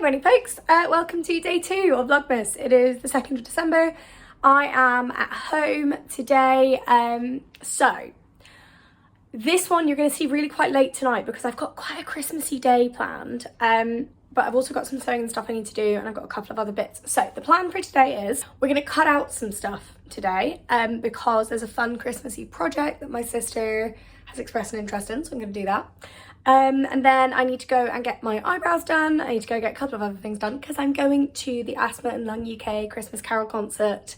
morning folks, welcome to day 2 of Vlogmas. It is the 2nd of December. I am at home today, so this one you're going to see really quite late tonight because I've got quite a Christmassy day planned, but I've also got some sewing and stuff I need to do, and I've got a couple of other bits. So the plan for today is we're going to cut out some stuff today because there's a fun Christmassy project that my sister has expressed an interest in, so I'm going to do that. And then I need to go and get my eyebrows done. I need to go get a couple of other things done because I'm going to the Asthma and Lung UK Christmas Carol concert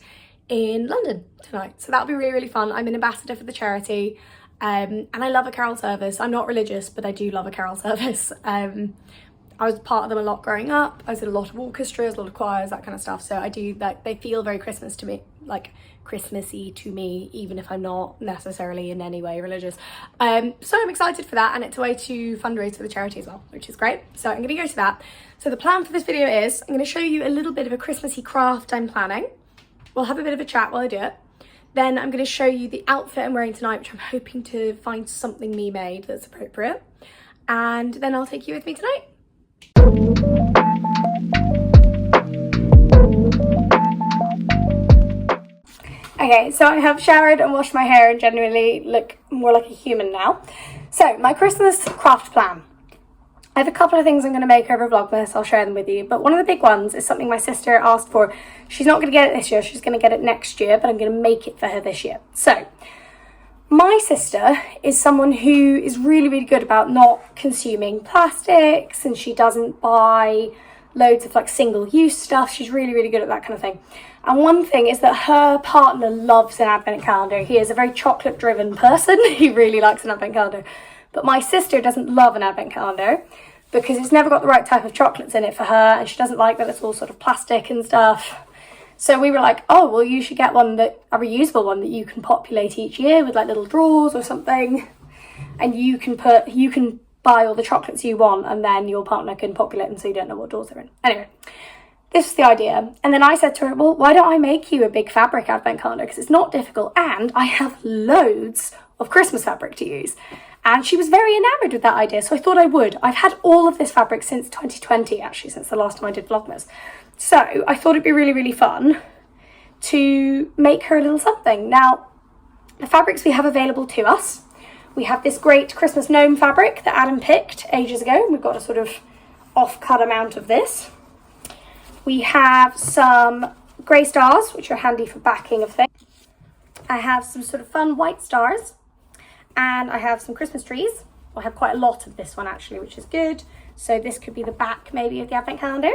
in London tonight. So that'll be really, really fun. I'm an ambassador for the charity, and I love a carol service. I'm not religious, but I do love a carol service. I was part of them a lot growing up. I was in a lot of orchestras, a lot of choirs, that kind of stuff. So I do, like, they feel very Christmas to me, like Christmassy to me, even if I'm not necessarily in any way religious. So I'm excited for that, and it's a way to fundraise for the charity as well, which is great. So I'm gonna go to that. So the plan for this video is I'm gonna show you a little bit of a Christmassy craft I'm planning. We'll have a bit of a chat while I do it. Then I'm gonna show you the outfit I'm wearing tonight, which I'm hoping to find something me made that's appropriate. And then I'll take you with me tonight. Okay, so I have showered and washed my hair and generally look more like a human now. So my Christmas craft plan. I have a couple of things I'm going to make over Vlogmas. I'll share them with you. But one of the big ones is something my sister asked for. She's not going to get it this year. She's going to get it next year, but I'm going to make it for her this year. So my sister is someone who is really, really good about not consuming plastics, and she doesn't buy loads of like single-use stuff. She's really, really good at that kind of thing. And one thing is that her partner loves an advent calendar. He is a very chocolate-driven person. He really likes an advent calendar. But my sister doesn't love an advent calendar because it's never got the right type of chocolates in it for her, and she doesn't like that it's all sort of plastic and stuff. So we were like, oh, well, you should get one that, a reusable one that you can populate each year with like little drawers or something. And you can buy all the chocolates you want, and then your partner can populate them so you don't know what drawers they're in. Anyway, this was the idea. And then I said to her, well, why don't I make you a big fabric advent calendar? Because it's not difficult, and I have loads of Christmas fabric to use. And she was very enamored with that idea, so I thought I would. I've had all of this fabric since 2020, actually, since the last time I did Vlogmas. So I thought it'd be really, really fun to make her a little something. Now, the fabrics we have available to us, we have this great Christmas gnome fabric that Adam picked ages ago. We've got a sort of off-cut amount of this. We have some grey stars, which are handy for backing of things. I have some sort of fun white stars, and I have some Christmas trees. I have quite a lot of this one actually, which is good. So this could be the back maybe of the advent calendar.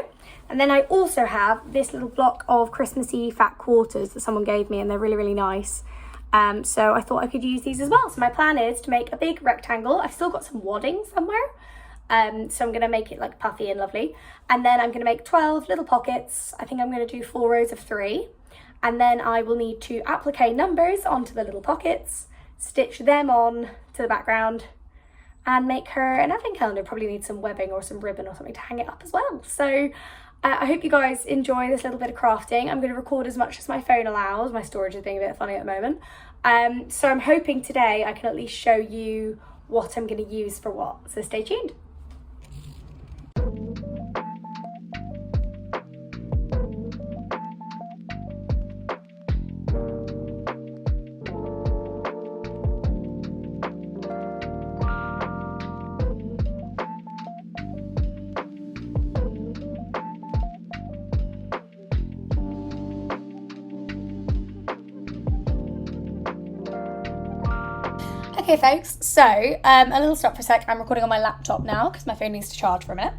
And then I also have this little block of Christmassy fat quarters that someone gave me, and they're really, really nice. So I thought I could use these as well. So my plan is to make a big rectangle. I've still got some wadding somewhere. So I'm going to make it like puffy and lovely. And then I'm going to make 12 little pockets. I think I'm going to do 4 rows of 3. And then I will need to applique numbers onto the little pockets, stitch them on to the background, and make her an advent calendar. Probably need some webbing or some ribbon or something to hang it up as well. So I hope you guys enjoy this little bit of crafting. I'm going to record as much as my phone allows. My storage is being a bit funny at the moment. So I'm hoping today I can at least show you what I'm going to use for what. So stay tuned. Okay folks, so a little stop for a sec. I'm recording on my laptop now because my phone needs to charge for a minute.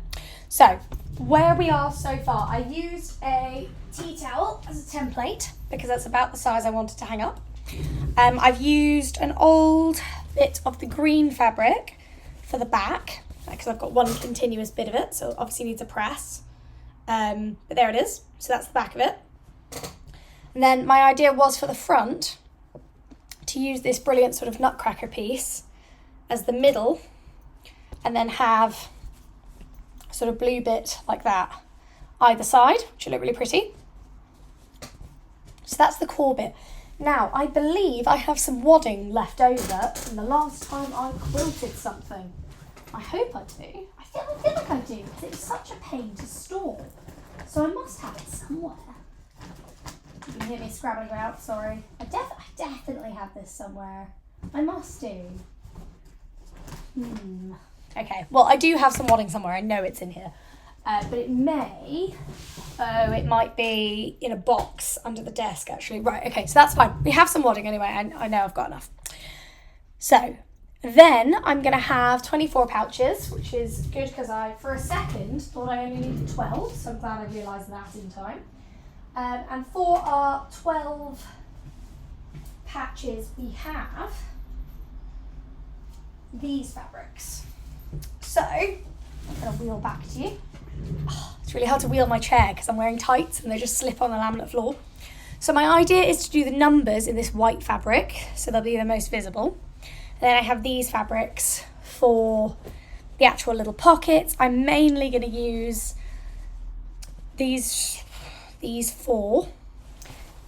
So where we are so far, I used a tea towel as a template because that's about the size I wanted to hang up. I've used an old bit of the green fabric for the back because I've got one continuous bit of it, so it obviously needs a press. But there it is, so that's the back of it. And then my idea was for the front to use this brilliant sort of nutcracker piece as the middle, and then have a sort of blue bit like that either side, which will look really pretty. So that's the core bit. Now, I believe I have some wadding left over from the last time I quilted something. I hope I do. I feel like I do, because it was such a pain to store. So I must have it somewhere. You can hear me scrabbling about, sorry. I definitely have this somewhere. I must do. Okay, well, I do have some wadding somewhere. I know it's in here. But it might be in a box under the desk, actually. Right, okay, so that's fine. We have some wadding anyway, and I know I've got enough. So then I'm going to have 24 pouches, which is good because I, for a second, thought I only needed 12, so I'm glad I realised that in time. And for our 12 patches, we have these fabrics. So I'm going to wheel back to you. Oh, it's really hard to wheel my chair because I'm wearing tights and they just slip on the laminate floor. So my idea is to do the numbers in this white fabric, so they'll be the most visible. And then I have these fabrics for the actual little pockets. I'm mainly going to use these 4.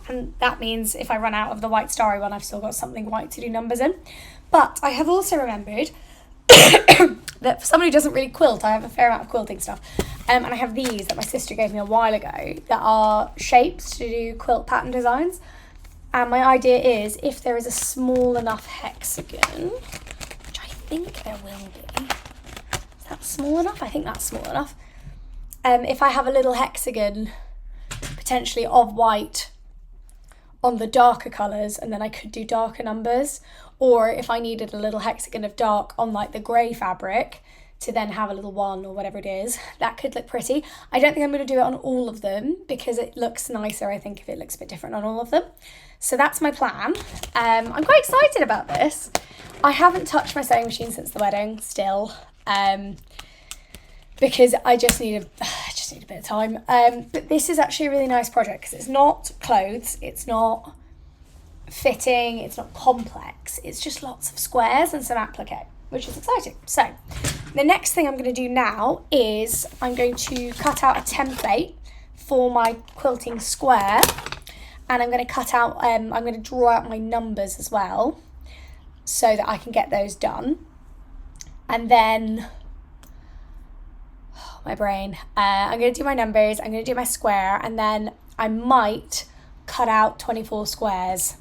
And that means if I run out of the white starry one, I've still got something white to do numbers in. But I have also remembered that for somebody who doesn't really quilt, I have a fair amount of quilting stuff. And I have these that my sister gave me a while ago that are shapes to do quilt pattern designs. And my idea is, if there is a small enough hexagon, which I think there will be. Is that small enough? I think that's small enough. If I have a little hexagon, potentially of white, on the darker colours, and then I could do darker numbers. Or if I needed a little hexagon of dark on like the grey fabric, to then have a little 1 or whatever it is, that could look pretty. I don't think I'm going to do it on all of them because it looks nicer, I think, if it looks a bit different on all of them. So that's my plan. I'm quite excited about this. I haven't touched my sewing machine since the wedding still, because I just need a bit of time. But this is actually a really nice project because it's not clothes, it's not fitting, it's not complex, it's just lots of squares and some applique, which is exciting. So the next thing I'm going to do now is I'm going to cut out a template for my quilting square, and I'm going to cut out, I'm going to draw out my numbers as well so that I can get those done. And then, my brain, I'm going to do my numbers, I'm going to do my square, and then I might cut out 24 squares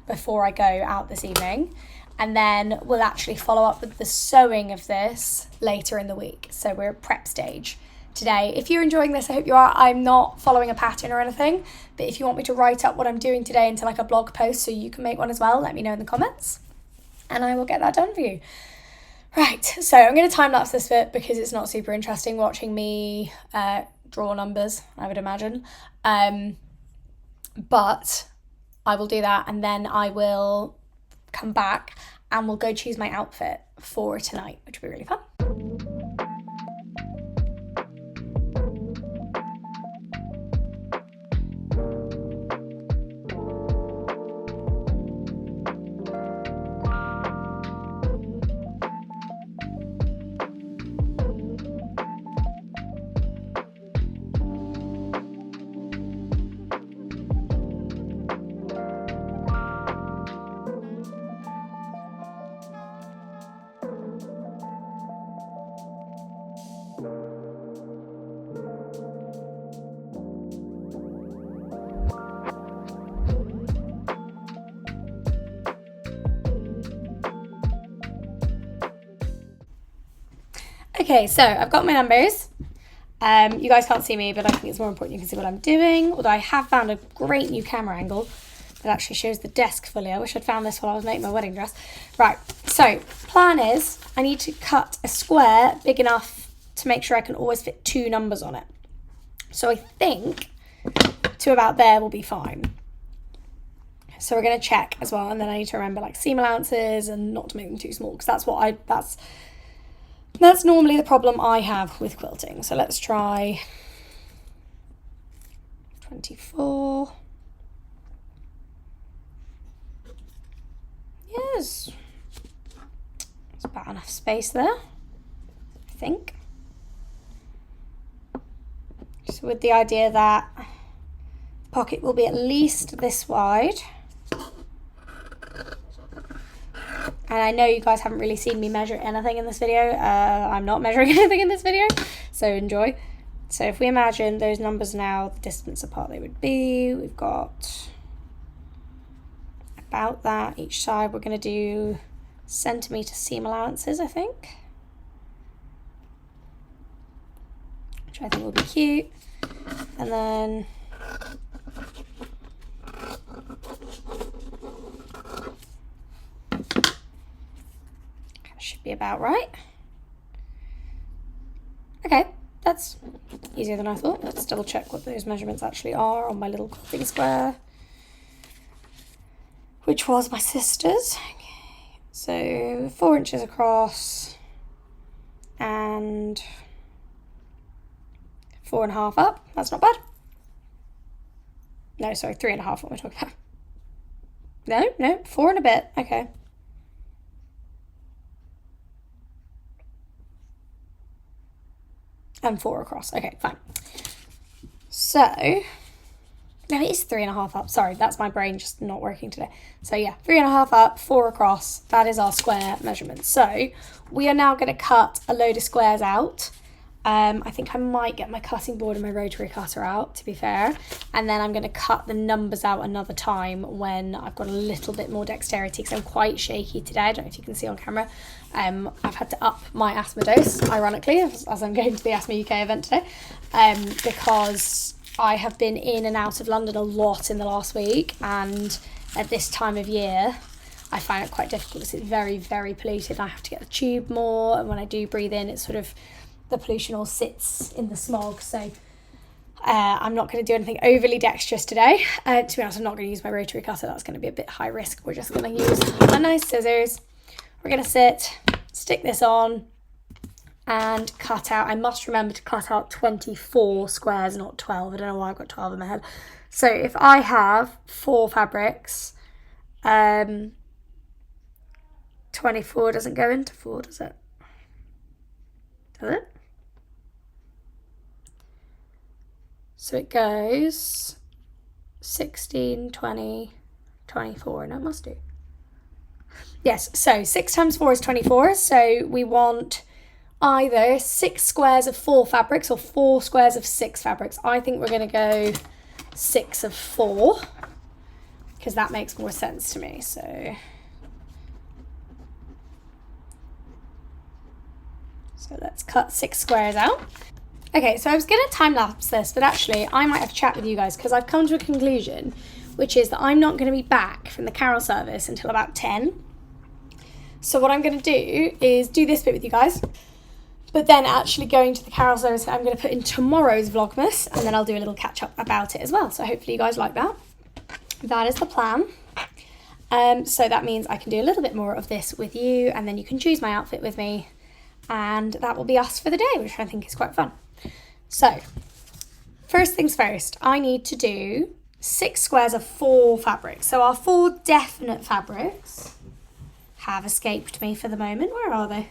before I go out this evening. And then we'll actually follow up with the sewing of this later in the week. So we're at prep stage today. If you're enjoying this, I hope you are. I'm not following a pattern or anything, but if you want me to write up what I'm doing today into like a blog post so you can make one as well, let me know in the comments and I will get that done for you. Right, so I'm going to time-lapse this bit because it's not super interesting watching me draw numbers, I would imagine. But I will do that, and then I will come back and we'll go choose my outfit for tonight, which will be really fun. Okay, so I've got my numbers. You guys can't see me, but I think it's more important you can see what I'm doing. Although I have found a great new camera angle that actually shows the desk fully. I wish I'd found this while I was making my wedding dress. Right, so plan is I need to cut a square big enough to make sure I can always fit 2 numbers on it. So I think to about there will be fine. So we're going to check as well, and then I need to remember like seam allowances and not to make them too small, because that's normally the problem I have with quilting. So let's try 24. Yes. There's about enough space there, I think. So with the idea that the pocket will be at least this wide. And I know you guys haven't really seen me measure anything in this video. I'm not measuring anything in this video, so enjoy. So if we imagine those numbers now, the distance apart they would be, we've got about that each side. We're going to do centimetre seam allowances, I think, which I think will be cute. And then should be about right. Okay, that's easier than I thought. Let's double check what those measurements actually are on my little clothing square, which was my sister's. Okay, so 4 inches across and 4.5 up. That's not bad. No, sorry, 3.5. What am I talking about? No, 4 and a bit. Okay. And 4 across. Okay, fine. So, no, it is 3.5 up. Sorry, that's my brain just not working today. So yeah, 3.5 up, 4 across. That is our square measurement. So we are now going to cut a load of squares out. I think I might get my cutting board and my rotary cutter out, to be fair. And then I'm going to cut the numbers out another time when I've got a little bit more dexterity, because I'm quite shaky today. I don't know if you can see on camera. I've had to up my asthma dose, ironically, as I'm going to the Asthma UK event today, because I have been in and out of London a lot in the last week, and at this time of year I find it quite difficult because it's very, very polluted. I have to get the tube more, and when I do breathe in, it's sort of, the pollution all sits in the smog. So I'm not going to do anything overly dexterous today. To be honest, I'm not going to use my rotary cutter. That's going to be a bit high risk. We're just going to use a nice scissors. We're going to stick this on and cut out. I must remember to cut out 24 squares, not 12. I don't know why I've got 12 in my head. So if I have 4 fabrics, 24 doesn't go into 4, does it? Does it? So it goes 16, 20, 24, and it must do. Yes, so 6 times 4 is 24, so we want either 6 squares of 4 fabrics or 4 squares of 6 fabrics. I think we're going to go 6 of 4, because that makes more sense to me. So let's cut 6 squares out. Okay, so I was going to time-lapse this, but actually I might have to chat with you guys, because I've come to a conclusion, which is that I'm not going to be back from the carol service until about 10. So what I'm going to do is do this bit with you guys, but then actually going to the carol service, I'm going to put in tomorrow's Vlogmas, and then I'll do a little catch-up about it as well. So hopefully you guys like that. That is the plan. So that means I can do a little bit more of this with you, and then you can choose my outfit with me, and that will be us for the day, which I think is quite fun. So first things first, I need to do 6 squares of 4 fabrics. So our 4 definite fabrics have escaped me for the moment. Where are they?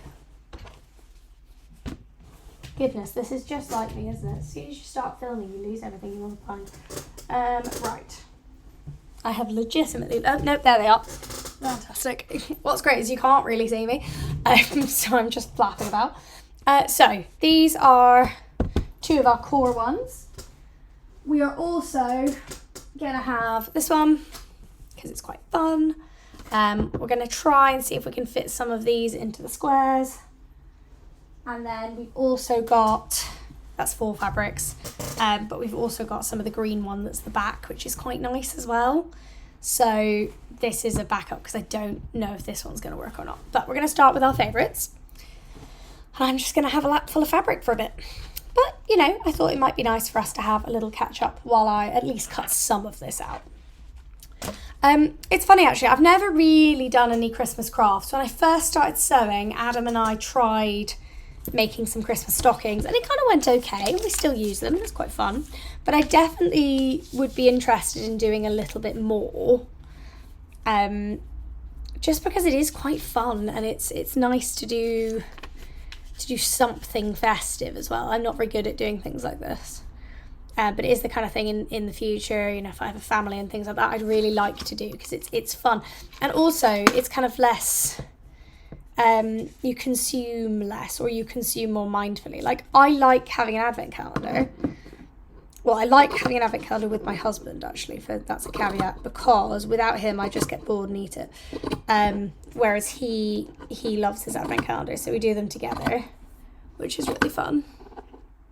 Goodness, this is just like me, isn't it? As soon as you start filming, you lose everything you want to find. Right. I have legitimately... Oh, no, there they are. Fantastic. What's great is you can't really see me, so I'm just flapping about. So these are 2 of our core ones. We are also going to have this one, because it's quite fun. We're going to try and see if we can fit some of these into the squares. And then we've also got, that's 4 fabrics, but we've also got some of the green one that's the back, which is quite nice as well. So this is a backup, because I don't know if this one's going to work or not. But we're going to start with our favourites. And I'm just going to have a lap full of fabric for a bit. But, you know, I thought it might be nice for us to have a little catch up while I at least cut some of this out. It's funny actually, I've never really done any Christmas crafts. When I first started sewing, Adam and I tried making some Christmas stockings, and it kind of went okay. We still use them, it's quite fun. But I definitely would be interested in doing a little bit more. Just because it is quite fun, and it's nice to do something festive as well. I'm not very good at doing things like this. But it is the kind of thing in the future, you know, if I have a family and things like that, I'd really like to do, because it's fun. And also, it's kind of less you consume less or you consume more mindfully. Like, I like having an advent calendar. Well, I like having an advent calendar with my husband, actually, that's a caveat, because without him, I just get bored and eat it. Whereas he loves his advent calendar, so we do them together, which is really fun.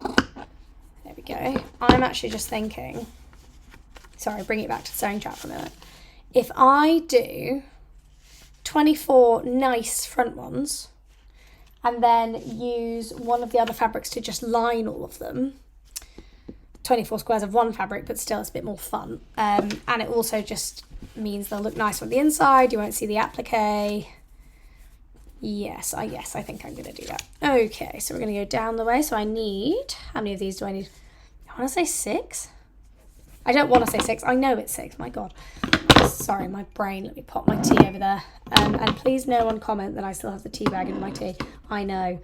There we go. I'm actually just thinking, sorry, bring it back to the sewing chat for a minute. If I do 24 nice front ones and then use one of the other fabrics to just line all of them, 24 squares of one fabric, but still it's a bit more fun. And it also just means they'll look nice on the inside. You won't see the applique. Yes, I think I'm going to do that. Okay, so we're going to go down the way. So I need, how many of these do I need? I want to say 6. I don't want to say 6. I know it's 6. My God. Sorry, my brain. Let me pop my tea over there. And please no one comment that I still have the tea bag in my tea. I know.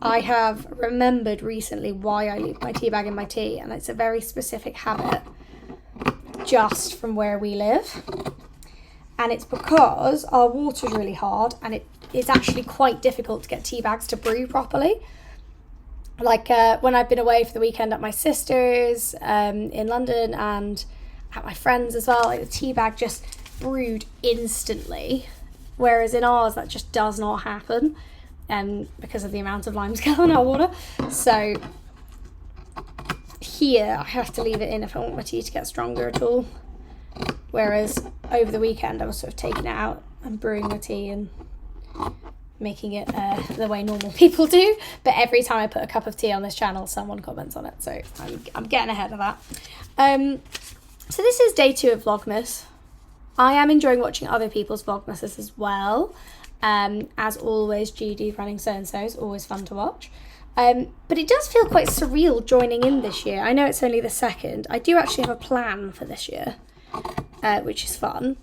I have remembered recently why I leave my tea bag in my tea, and it's a very specific habit just from where we live. And it's because our water's really hard and it's actually quite difficult to get tea bags to brew properly. Like when I've been away for the weekend at my sister's in London and at my friends as well, like the tea bag just brewed instantly, whereas in ours that just does not happen. Because of the amount of limescale in our water. So here I have to leave it in if I want my tea to get stronger at all. Whereas over the weekend I was sort of taking it out and brewing my tea and making it the way normal people do. But every time I put a cup of tea on this channel, someone comments on it. So I'm getting ahead of that. So this is day 2 of Vlogmas. I am enjoying watching other people's Vlogmases as well. As always, GD running so-and-so is always fun to watch. But it does feel quite surreal joining in this year. I know it's only the 2nd. I do actually have a plan for this year, which is fun.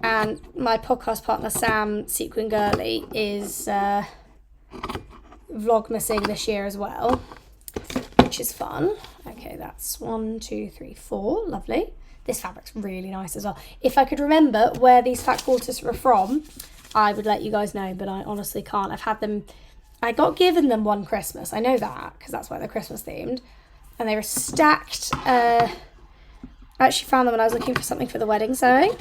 And my podcast partner, Sam Sequin Gurley, is vlogmasing this year as well, which is fun. Okay, that's 1, 2, 3, 4. Lovely. This fabric's really nice as well. If I could remember where these fat quarters were from, I would let you guys know, but I honestly can't. I've had them, I got given them one Christmas. I know that, because that's why they're Christmas themed. And they were stacked. I actually found them when I was looking for something for the wedding sewing.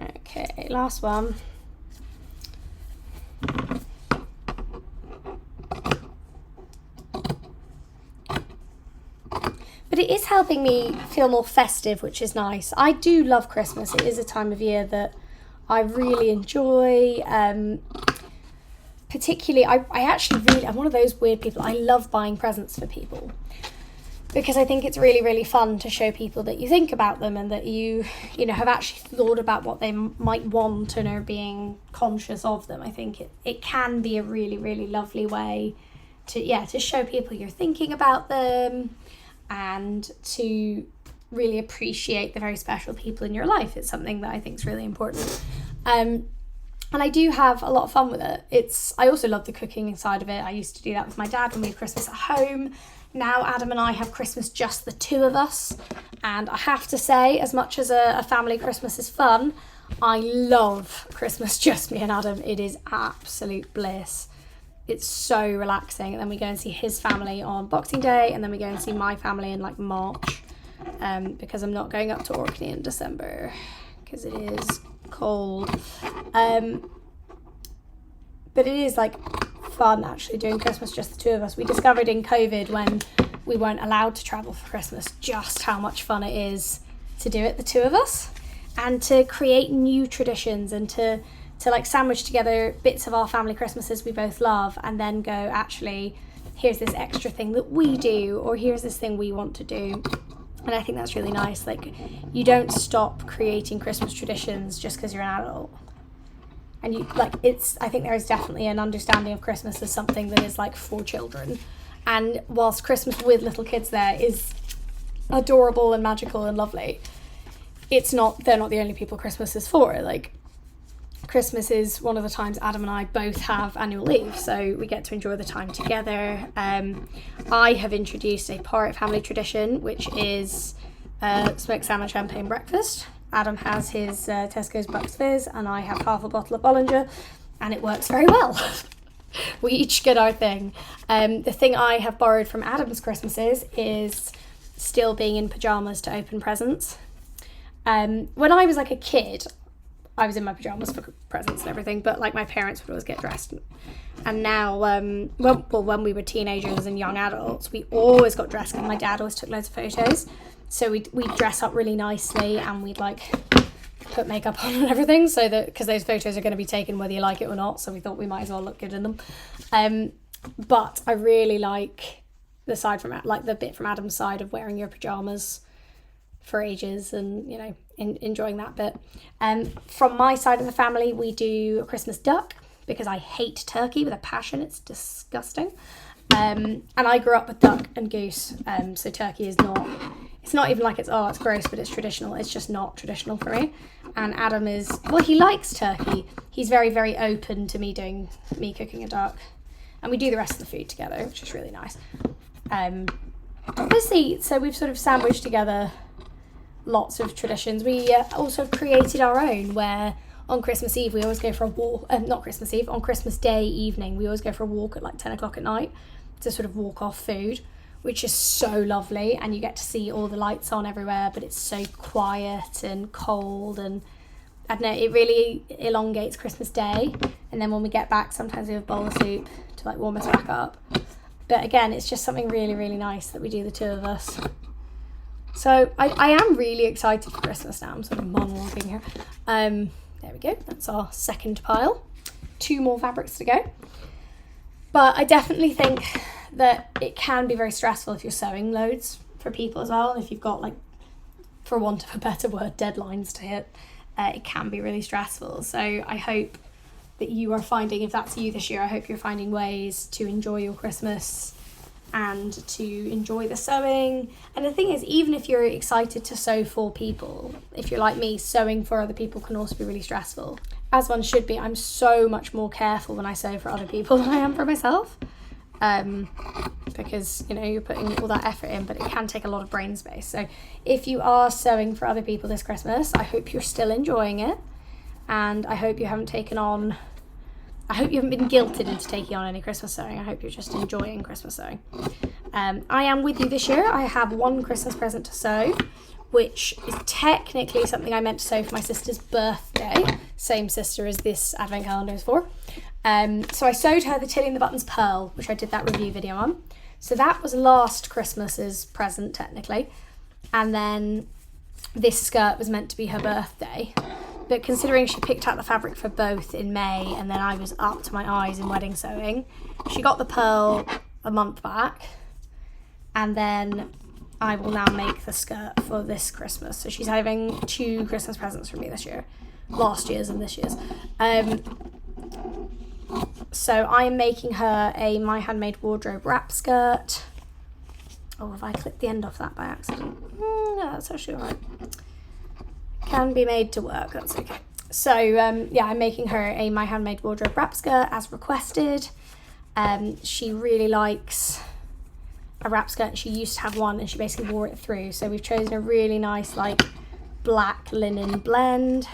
Okay, last one. But it is helping me feel more festive, which is nice. I do love Christmas. It is a time of year that I really enjoy. Particularly, I'm one of those weird people. I love buying presents for people because I think it's really, really fun to show people that you think about them and that you have actually thought about what they might want and are being conscious of them. I think it can be a really, really lovely way to show people you're thinking about them and to really appreciate the very special people in your life. It's something that I think is really important. And I do have a lot of fun with it. I also love the cooking side of it. I used to do that with my dad when we had Christmas at home. Now Adam and I have Christmas just the 2 of us. And I have to say, as much as a family Christmas is fun, I love Christmas just me and Adam. It is absolute bliss. It's so relaxing. And then we go and see his family on Boxing Day, and then we go and see my family in like March. Because I'm not going up to Orkney in December because it is cold. But it is like fun actually doing Christmas just the 2 of us. We discovered in COVID, when we weren't allowed to travel for Christmas, just how much fun it is to do it the 2 of us and to create new traditions and to like sandwich together bits of our family Christmases we both love and then go, actually, here's this extra thing that we do, or here's this thing we want to do. And I think that's really nice. Like, you don't stop creating Christmas traditions just because you're an adult. And I think there is definitely an understanding of Christmas as something that is like for children. And whilst Christmas with little kids there is adorable and magical and lovely, they're not the only people Christmas is for. Like, Christmas is one of the times Adam and I both have annual leave, so we get to enjoy the time together. I have introduced a part family tradition, which is smoked salmon champagne breakfast, Adam has his Tesco's Bucks Fizz and I have half a bottle of Bollinger, and it works very well. We each get our thing. The thing I have borrowed from Adam's Christmases is still being in pyjamas to open presents. When I was like a kid, I was in my pyjamas for presents and everything, but like my parents would always get dressed. And now, when we were teenagers and young adults, we always got dressed, and my dad always took loads of photos. So we'd dress up really nicely, and we'd like put makeup on and everything, so that, because those photos are going to be taken whether you like it or not, so we thought we might as well look good in them. But I really like the bit from Adam's side of wearing your pyjamas for ages and, you know, enjoying that bit. From my side of the family, we do a Christmas duck, because I hate turkey with a passion. It's disgusting. And I grew up with duck and goose, so turkey is not, it's not even like it's gross, but it's traditional. It's just not traditional for me. And Adam he likes turkey. He's very, very open to me cooking a duck. And we do the rest of the food together, which is really nice. Obviously, so we've sort of sandwiched together lots of traditions. We also created our own, where on Christmas Eve we always go for a walk. Not Christmas Eve, on Christmas Day evening we always go for a walk at like 10 o'clock at night to sort of walk off food, which is so lovely, and you get to see all the lights on everywhere, but it's so quiet and cold, and I don't know, it really elongates Christmas Day. And then when we get back, sometimes we have a bowl of soup to like warm us back up. But again, it's just something really, really nice that we do, the two of us. So I am really excited for Christmas now. I'm sort of monologuing here. There we go. That's our second pile. 2 more fabrics to go. But I definitely think that it can be very stressful if you're sewing loads for people as well. And if you've got, like, for want of a better word, deadlines to hit, it can be really stressful. So I hope that you are finding, if that's you this year, I hope you're finding ways to enjoy your Christmas and to enjoy the sewing. And the thing is, even if you're excited to sew for people, if you're like me, sewing for other people can also be really stressful, as one should be. I'm so much more careful when I sew for other people than I am for myself, because, you know, you're putting all that effort in, but it can take a lot of brain space. So if you are sewing for other people this Christmas, I hope you're still enjoying it, and I hope you haven't been guilted into taking on any Christmas sewing. I hope you're just enjoying Christmas sewing. I am with you this year. I have 1 Christmas present to sew, which is technically something I meant to sew for my sister's birthday. Same sister as this advent calendar is for. So I sewed her the Tilly and the Buttons Pearl, which I did that review video on. So that was last Christmas's present, technically. And then this skirt was meant to be her birthday. But considering she picked out the fabric for both in May, and then I was up to my eyes in wedding sewing, she got the pearl a month back, and then I will now make the skirt for this Christmas. So she's having 2 Christmas presents from me this year, last year's and this year's. So I'm making her a My Handmade Wardrobe wrap skirt. Oh, have I clipped the end off that by accident? No, that's actually all right. Can be made to work, that's okay. So yeah, I'm making her a My Handmade Wardrobe wrap skirt as requested. She really likes a wrap skirt. She used to have one and she basically wore it through. So we've chosen a really nice like black linen blend,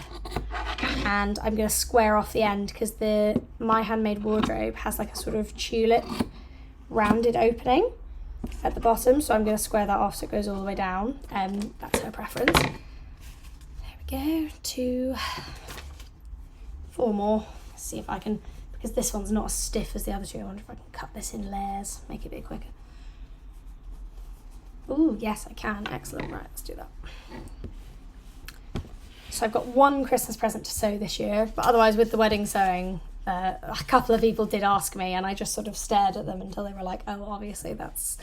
and I'm going to square off the end because the My Handmade Wardrobe has like a sort of tulip rounded opening at the bottom, so I'm going to square that off so it goes all the way down. That's her preference. Go to 4 more. Let's see if I can, because this one's not as stiff as the other 2. I wonder if I can cut this in layers, make it a bit quicker. Ooh, yes, I can. Excellent. Right, let's do that. So I've got 1 Christmas present to sew this year, but otherwise with the wedding sewing, a couple of people did ask me, and I just sort of stared at them until they were like, oh, obviously that's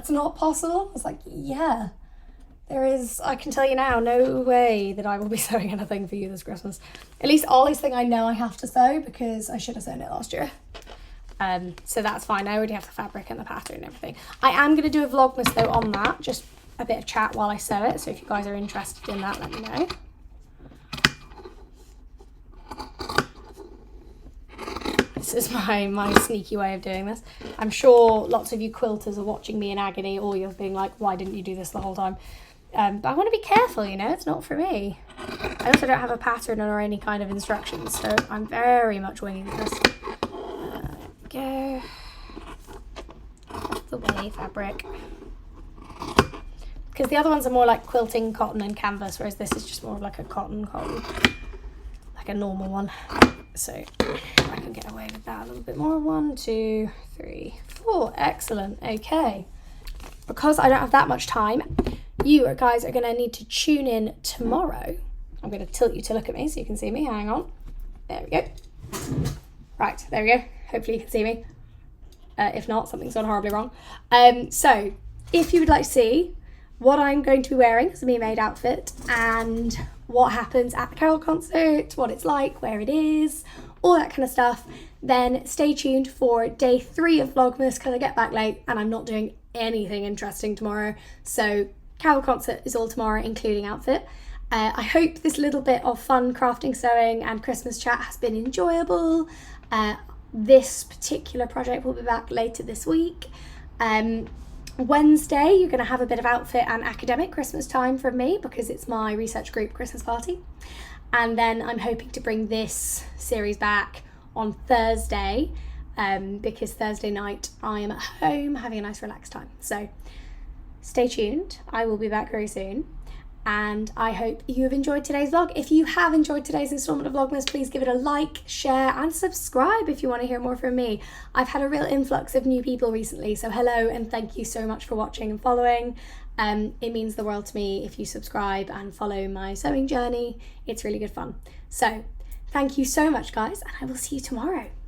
not possible. I was like, yeah. There is, I can tell you now, no way that I will be sewing anything for you this Christmas. At least Ollie's thing I know I have to sew because I should have sewn it last year. So that's fine. I already have the fabric and the pattern and everything. I am going to do a Vlogmas though on that, just a bit of chat while I sew it. So if you guys are interested in that, let me know. This is my sneaky way of doing this. I'm sure lots of you quilters are watching me in agony, or you're being like, why didn't you do this the whole time? But I want to be careful, you know, it's not for me. I also don't have a pattern or any kind of instructions, so I'm very much winging this. Go. Off the way, fabric. Because the other ones are more like quilting cotton and canvas, whereas this is just more like a cotton, like a normal one. So I can get away with that a little bit more. 1, 2, 3, 4. Excellent. Okay. Because I don't have that much time, you guys are going to need to tune in tomorrow. I'm going to tilt you to look at me so you can see me. Hang on. There we go. Right, there we go. Hopefully you can see me. If not, something's gone horribly wrong. So if you would like to see what I'm going to be wearing as a Me Made outfit and what happens at the Carol concert, what it's like, where it is, all that kind of stuff, then stay tuned for day 3 of Vlogmas because I get back late and I'm not doing anything interesting tomorrow. So Carol concert is all tomorrow, including outfit. I hope this little bit of fun crafting, sewing and Christmas chat has been enjoyable. This particular project will be back later this week. Wednesday, you're going to have a bit of outfit and academic Christmas time from me because it's my research group Christmas party. And then I'm hoping to bring this series back on Thursday because Thursday night I am at home having a nice relaxed time. So stay tuned. I will be back very soon. And I hope you have enjoyed today's vlog. If you have enjoyed today's installment of Vlogmas, please give it a like, share and subscribe if you want to hear more from me. I've had a real influx of new people recently, so hello and thank you so much for watching and following. It means the world to me if you subscribe and follow my sewing journey. It's really good fun. So thank you so much, guys, and I will see you tomorrow.